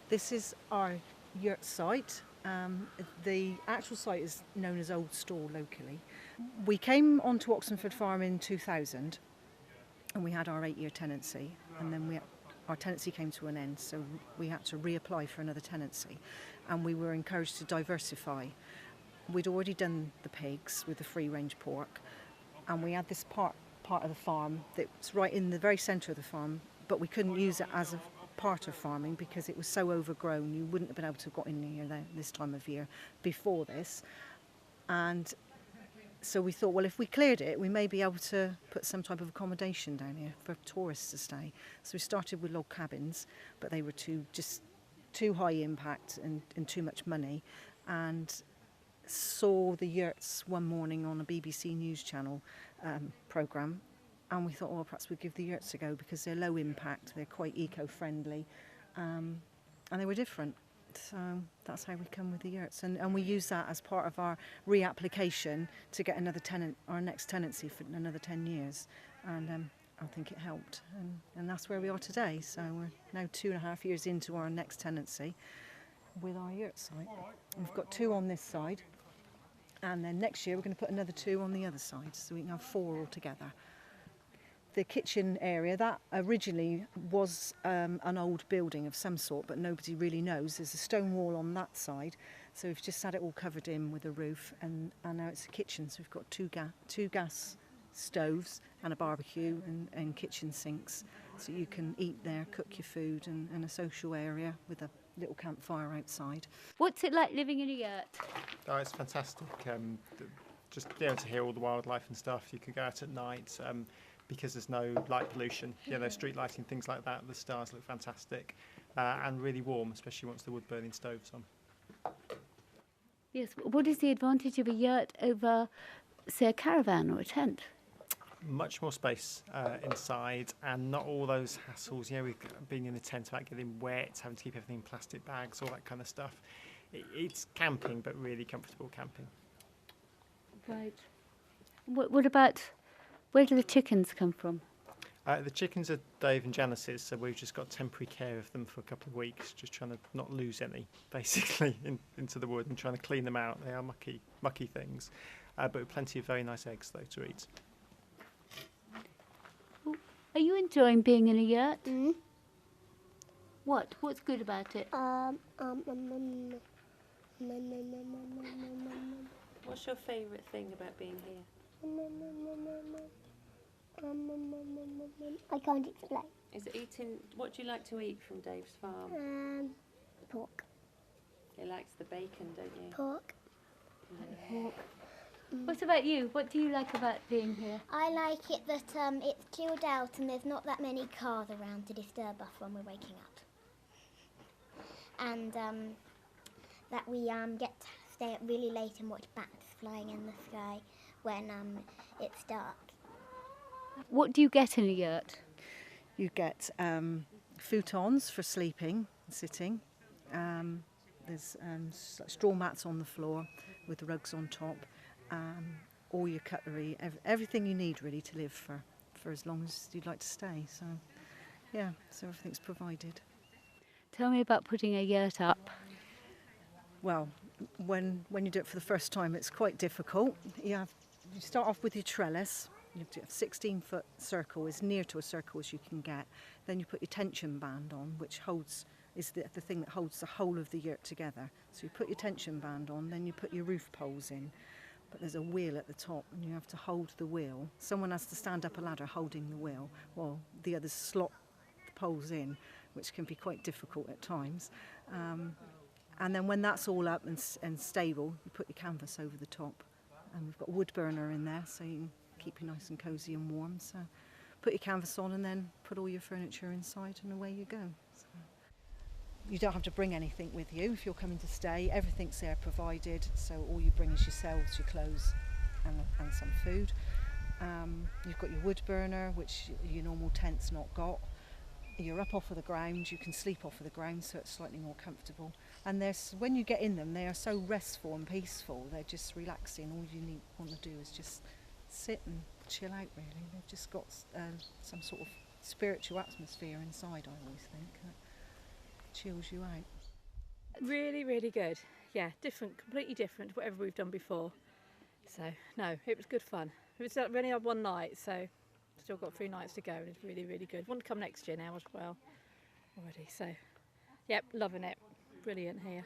This is our yurt site. The actual site is known as Old Store locally. We came onto Oxenford Farm in 2000 and we had our 8-year tenancy, and then our tenancy came to an end, so we had to reapply for another tenancy, and we were encouraged to diversify. We'd already done the pigs with the free range pork, and we had this part of the farm that's right in the very centre of the farm, but we couldn't use it as a part of farming because it was so overgrown. You wouldn't have been able to have got in here this time of year before this. And so we thought, well, if we cleared it, we may be able to put some type of accommodation down here for tourists to stay. So we started with log cabins, but they were too high impact and too much money. And saw the yurts one morning on a BBC News Channel programme, and we thought, well, perhaps we'd give the yurts a go because they're low impact, they're quite eco-friendly, and they were different. So that's how we come with the yurts, and we use that as part of our reapplication to get another tenant, our next tenancy for another 10 years, and I think it helped, and that's where we are today. So we're now 2.5 years into our next tenancy with our yurt site. We've got 2 on this side, and then next year we're going to put another 2 on the other side, so we can have 4 altogether. The kitchen area, that originally was an old building of some sort, but nobody really knows. There's a stone wall on that side, so we've just had it all covered in with a roof, and now it's a kitchen. So we've got two gas stoves and a barbecue and kitchen sinks, so you can eat there, cook your food, and a social area with a little campfire outside. What's it like living in a yurt? Oh, it's fantastic. Just being able to hear all the wildlife and stuff. You can go out at night. Because there's no light pollution, street lighting, things like that, the stars look fantastic, and really warm, especially once the wood burning stove's on. Yes, what is the advantage of a yurt over, say, a caravan or a tent? Much more space inside, and not all those hassles, with being in a tent about getting wet, having to keep everything in plastic bags, all that kind of stuff. It's camping, but really comfortable camping. Right. What about... Where do the chickens come from? The chickens are Dave and Janice's, so we've just got temporary care of them for a couple of weeks, just trying to not lose any, basically, into the wood and trying to clean them out. They are mucky things, but with plenty of very nice eggs, though, to eat. Are you enjoying being in a yurt? Mm. What's good about it? What's your favourite thing about being here? I can't explain. Is it eating? What do you like to eat from Dave's farm? Pork. He likes the bacon, don't you? Pork. Pork. What about you? What do you like about being here? I like it that it's chilled out and there's not that many cars around to disturb us when we're waking up. And that we get to stay up really late and watch bats flying in the sky when it's dark. What do you get in a yurt? You get futons for sleeping and sitting. There's straw mats on the floor with the rugs on top. All your cutlery, everything you need really to live for as long as you'd like to stay. So, yeah, so everything's provided. Tell me about putting a yurt up. Well, when you do it for the first time, it's quite difficult. You start off with your trellis. You have to have a 16-foot circle, as near to a circle as you can get. Then you put your tension band on, which is the thing that holds the whole of the yurt together. So you put your tension band on, then you put your roof poles in. But there's a wheel at the top, and you have to hold the wheel. Someone has to stand up a ladder holding the wheel, while the others slot the poles in, which can be quite difficult at times. And then when that's all up and stable, you put your canvas over the top. And we've got a wood burner in there, so you can keep you nice and cosy and warm. So put your canvas on and then put all your furniture inside, and away you go. So you don't have to bring anything with you if you're coming to stay. Everything's there provided, so all you bring is yourselves, your clothes and some food. You've got your wood burner, which your normal tent's not got. You're up off of the ground, you can sleep off of the ground, so it's slightly more comfortable. And when you get in them, they are so restful and peaceful, they're just relaxing. All you want to do is just sit and chill out, really. They've just got some sort of spiritual atmosphere inside, I always think, that chills you out. Really, really good. Yeah, different, completely different to whatever we've done before. So, no, it was good fun. We only had one night, so still got 3 nights to go, and it's really, really good. Want to come next year now as well already. So, yep, loving it. Brilliant here.